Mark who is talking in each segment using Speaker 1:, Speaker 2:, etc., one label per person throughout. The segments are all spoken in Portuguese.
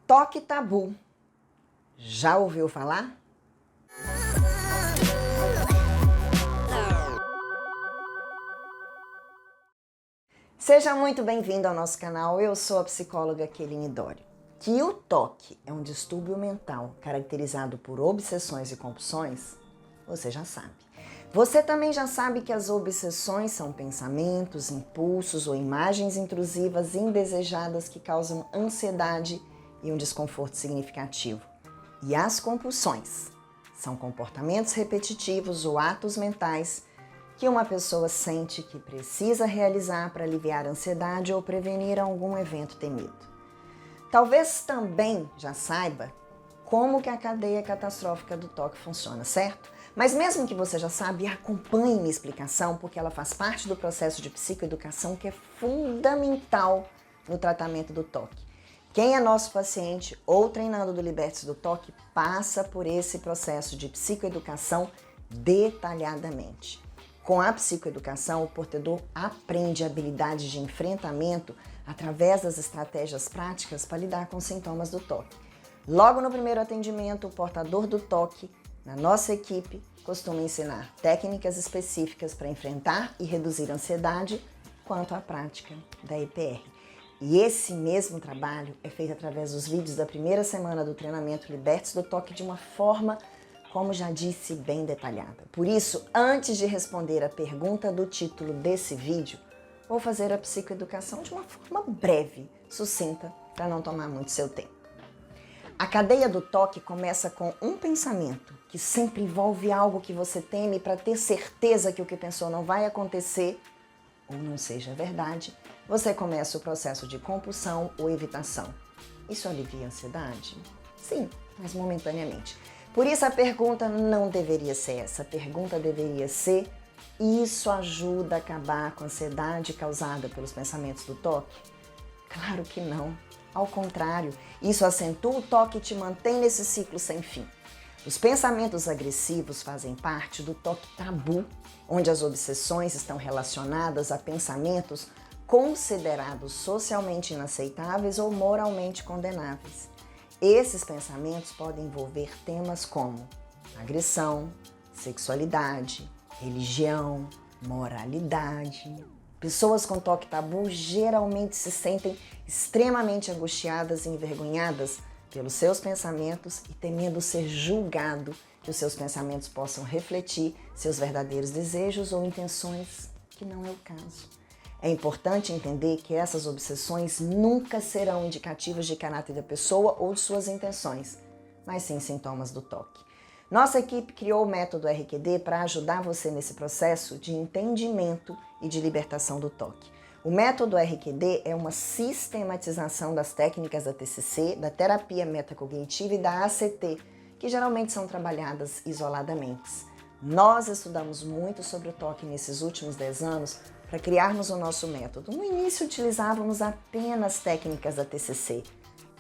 Speaker 1: Toque tabu. Já ouviu falar? Seja muito bem-vindo ao nosso canal. Eu sou a psicóloga Keline Dório. Que o toque é um distúrbio mental caracterizado por obsessões e compulsões, você já sabe. Você também já sabe que as obsessões são pensamentos, impulsos ou imagens intrusivas indesejadas que causam ansiedade e um desconforto significativo. E as compulsões são comportamentos repetitivos ou atos mentais que uma pessoa sente que precisa realizar para aliviar a ansiedade ou prevenir algum evento temido. Talvez também já saiba como que a cadeia catastrófica do toque funciona, certo? Mas mesmo que você já sabe, acompanhe minha explicação, porque ela faz parte do processo de psicoeducação que é fundamental no tratamento do toque. Quem é nosso paciente ou treinando do Liberte-se do Toque passa por esse processo de psicoeducação detalhadamente. Com a psicoeducação, o portador aprende habilidades de enfrentamento através das estratégias práticas para lidar com os sintomas do toque. Logo no primeiro atendimento, o portador do toque, na nossa equipe, costuma ensinar técnicas específicas para enfrentar e reduzir a ansiedade quanto à prática da EPR. E esse mesmo trabalho é feito através dos vídeos da primeira semana do treinamento Liberte-se do Toque de uma forma, como já disse, bem detalhada. Por isso, antes de responder a pergunta do título desse vídeo, vou fazer a psicoeducação de uma forma breve, sucinta, para não tomar muito seu tempo. A cadeia do toque começa com um pensamento, que sempre envolve algo que você teme para ter certeza que o que pensou não vai acontecer ou não seja verdade. Você começa o processo de compulsão ou evitação. Isso alivia a ansiedade? Sim, mas momentaneamente. Por isso a pergunta não deveria ser essa. A pergunta deveria ser: isso ajuda a acabar com a ansiedade causada pelos pensamentos do toque? Claro que não. Ao contrário, isso acentua o toque e te mantém nesse ciclo sem fim. Os pensamentos agressivos fazem parte do toque tabu, onde as obsessões estão relacionadas a pensamentos considerados socialmente inaceitáveis ou moralmente condenáveis. Esses pensamentos podem envolver temas como agressão, sexualidade, religião, moralidade. Pessoas com toque tabu geralmente se sentem extremamente angustiadas e envergonhadas pelos seus pensamentos e temendo ser julgado, que os seus pensamentos possam refletir seus verdadeiros desejos ou intenções, que não é o caso. É importante entender que essas obsessões nunca serão indicativas de caráter da pessoa ou de suas intenções, mas sim sintomas do toque. Nossa equipe criou o método RQD para ajudar você nesse processo de entendimento e de libertação do toque. O método RQD é uma sistematização das técnicas da TCC, da terapia metacognitiva e da ACT, que geralmente são trabalhadas isoladamente. Nós estudamos muito sobre o toque nesses últimos 10 anos para criarmos o nosso método. No início utilizávamos apenas técnicas da TCC.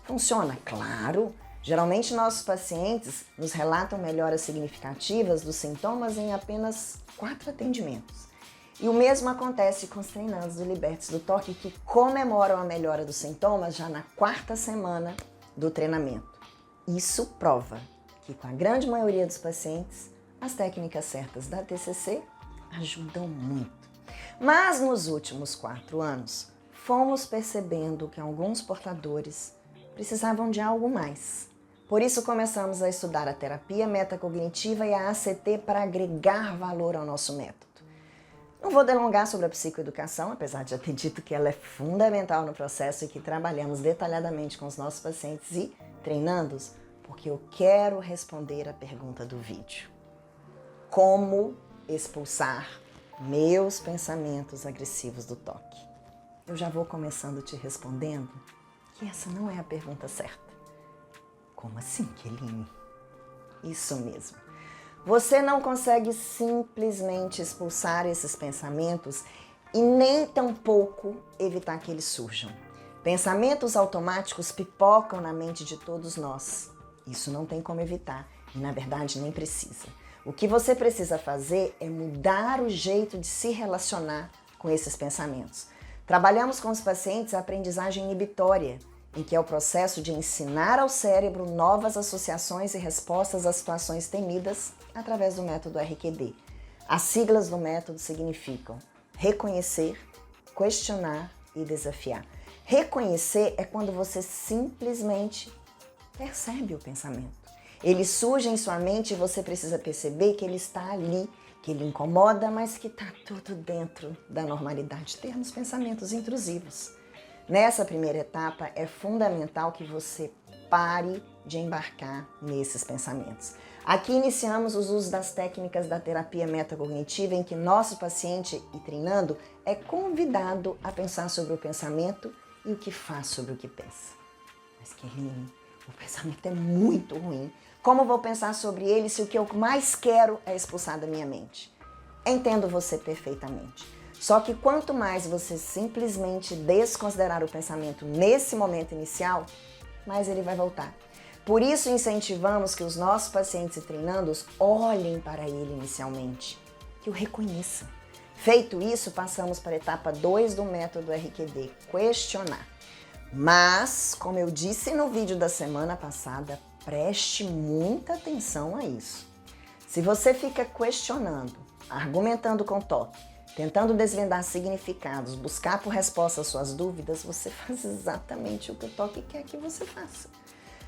Speaker 1: Funciona? Claro! Geralmente nossos pacientes nos relatam melhoras significativas dos sintomas em apenas 4 atendimentos. E o mesmo acontece com os treinandos do Liberte-se do Toque, que comemoram a melhora dos sintomas já na 4ª semana do treinamento. Isso prova que com a grande maioria dos pacientes, as técnicas certas da TCC ajudam muito. Mas nos últimos 4 anos, fomos percebendo que alguns portadores precisavam de algo mais. Por isso começamos a estudar a terapia metacognitiva e a ACT para agregar valor ao nosso método. Não vou delongar sobre a psicoeducação, apesar de já ter dito que ela é fundamental no processo e que trabalhamos detalhadamente com os nossos pacientes e treinandos, porque eu quero responder a pergunta do vídeo. Como expulsar meus pensamentos agressivos do toque? Eu já vou começando te respondendo que essa não é a pergunta certa. Como assim, Keline? Isso mesmo. Você não consegue simplesmente expulsar esses pensamentos e nem tampouco evitar que eles surjam. Pensamentos automáticos pipocam na mente de todos nós. Isso não tem como evitar e, na verdade, nem precisa. O que você precisa fazer é mudar o jeito de se relacionar com esses pensamentos. Trabalhamos com os pacientes a aprendizagem inibitória em que é o processo de ensinar ao cérebro novas associações e respostas a situações temidas através do método RQD. As siglas do método significam reconhecer, questionar e desafiar. Reconhecer é quando você simplesmente percebe o pensamento. Ele surge em sua mente e você precisa perceber que ele está ali, que ele incomoda, mas que está tudo dentro da normalidade. Termos pensamentos intrusivos. Nessa primeira etapa, é fundamental que você pare de embarcar nesses pensamentos. Aqui iniciamos os usos das técnicas da terapia metacognitiva, em que nosso paciente e treinando é convidado a pensar sobre o pensamento e o que faz sobre o que pensa. Mas Keline, o pensamento é muito ruim. Como vou pensar sobre ele se o que eu mais quero é expulsar da minha mente? Entendo você perfeitamente. Só que quanto mais você simplesmente desconsiderar o pensamento nesse momento inicial, mais ele vai voltar. Por isso incentivamos que os nossos pacientes e treinandos olhem para ele inicialmente, que o reconheçam. Feito isso, passamos para a etapa 2 do método RQD, questionar. Mas, como eu disse no vídeo da semana passada, preste muita atenção a isso. Se você fica questionando, argumentando com toque, tentando desvendar significados, buscar por resposta às suas dúvidas, você faz exatamente o que o toque quer que você faça.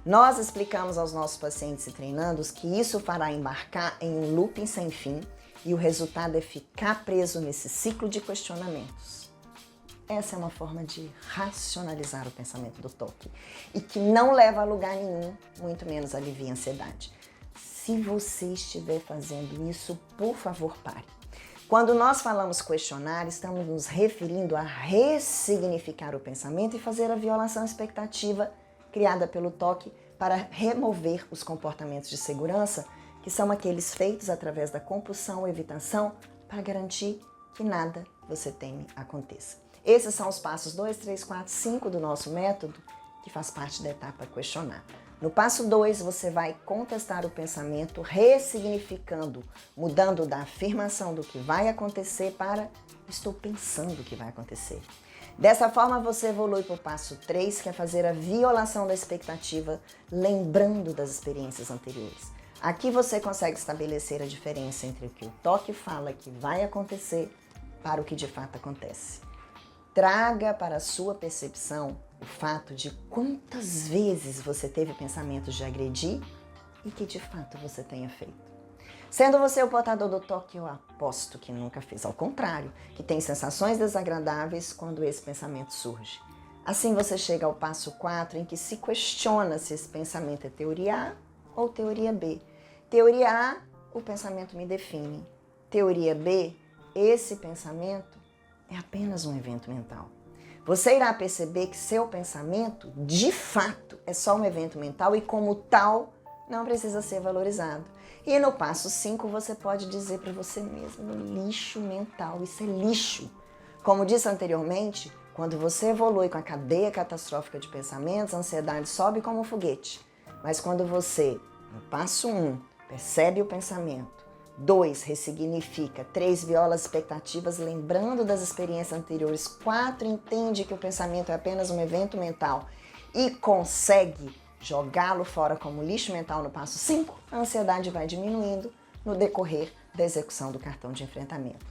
Speaker 1: Nós explicamos aos nossos pacientes e treinandos que isso fará embarcar em um looping sem fim e o resultado é ficar preso nesse ciclo de questionamentos. Essa é uma forma de racionalizar o pensamento do toque e que não leva a lugar nenhum, muito menos alivia a ansiedade. Se você estiver fazendo isso, por favor, pare. Quando nós falamos questionar, estamos nos referindo a ressignificar o pensamento e fazer a violação à expectativa criada pelo toque para remover os comportamentos de segurança, que são aqueles feitos através da compulsão ou evitação para garantir que nada você teme aconteça. Esses são os passos 2, 3, 4, 5 do nosso método, que faz parte da etapa questionar. No passo 2, você vai contestar o pensamento, ressignificando, mudando da afirmação do que vai acontecer para estou pensando que vai acontecer. Dessa forma, você evolui para o passo 3, que é fazer a violação da expectativa, lembrando das experiências anteriores. Aqui você consegue estabelecer a diferença entre o que o toque fala que vai acontecer para o que de fato acontece. Traga para a sua percepção o fato de quantas vezes você teve pensamentos de agredir e que de fato você tenha feito. Sendo você o portador do toque, eu aposto que nunca fez. Ao contrário, que tem sensações desagradáveis quando esse pensamento surge. Assim você chega ao passo 4, em que se questiona se esse pensamento é teoria A ou teoria B. Teoria A, o pensamento me define. Teoria B, esse pensamento é apenas um evento mental. Você irá perceber que seu pensamento, de fato, é só um evento mental e, como tal, não precisa ser valorizado. E no passo 5, você pode dizer para você mesmo, lixo mental, isso é lixo. Como disse anteriormente, quando você evolui com a cadeia catastrófica de pensamentos, a ansiedade sobe como um foguete. Mas quando você, no passo 1, percebe o pensamento, 2, ressignifica, 3, viola as expectativas, lembrando das experiências anteriores, 4, entende que o pensamento é apenas um evento mental e consegue jogá-lo fora como lixo mental no passo 5, a ansiedade vai diminuindo no decorrer da execução do cartão de enfrentamento.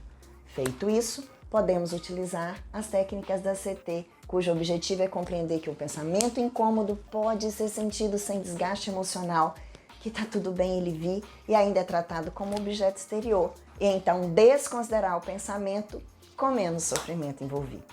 Speaker 1: Feito isso, podemos utilizar as técnicas da CT, cujo objetivo é compreender que o pensamento incômodo pode ser sentido sem desgaste emocional, que está tudo bem ele vir e ainda é tratado como objeto exterior, e então desconsiderar o pensamento com menos sofrimento envolvido.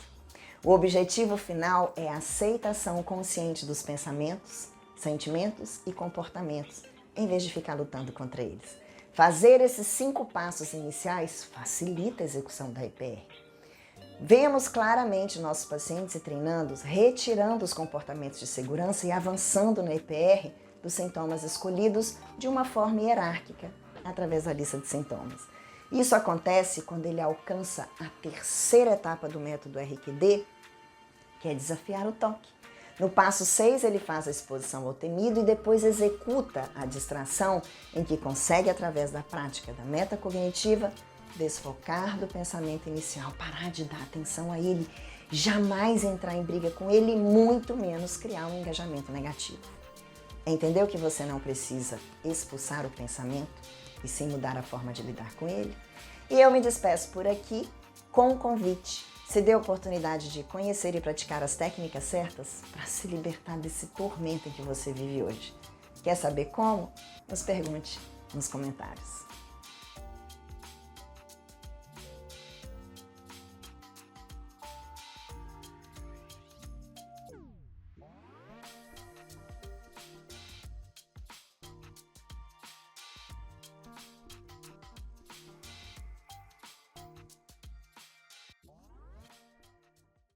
Speaker 1: O objetivo final é a aceitação consciente dos pensamentos, sentimentos e comportamentos, em vez de ficar lutando contra eles. Fazer esses 5 passos iniciais facilita a execução da EPR. Vemos claramente nossos pacientes e treinandos retirando os comportamentos de segurança e avançando na EPR dos sintomas escolhidos de uma forma hierárquica, através da lista de sintomas. Isso acontece quando ele alcança a terceira etapa do método RQD, que é desafiar o toque. No passo 6, ele faz a exposição ao temido e depois executa a distração, em que consegue, através da prática da metacognitiva, desfocar do pensamento inicial, parar de dar atenção a ele jamais entrar em briga com ele e muito menos criar um engajamento negativo. Entendeu que você não precisa expulsar o pensamento e sim mudar a forma de lidar com ele? E eu me despeço por aqui com um convite. Se dê a oportunidade de conhecer e praticar as técnicas certas para se libertar desse tormento em que você vive hoje. Quer saber como? Nos pergunte nos comentários.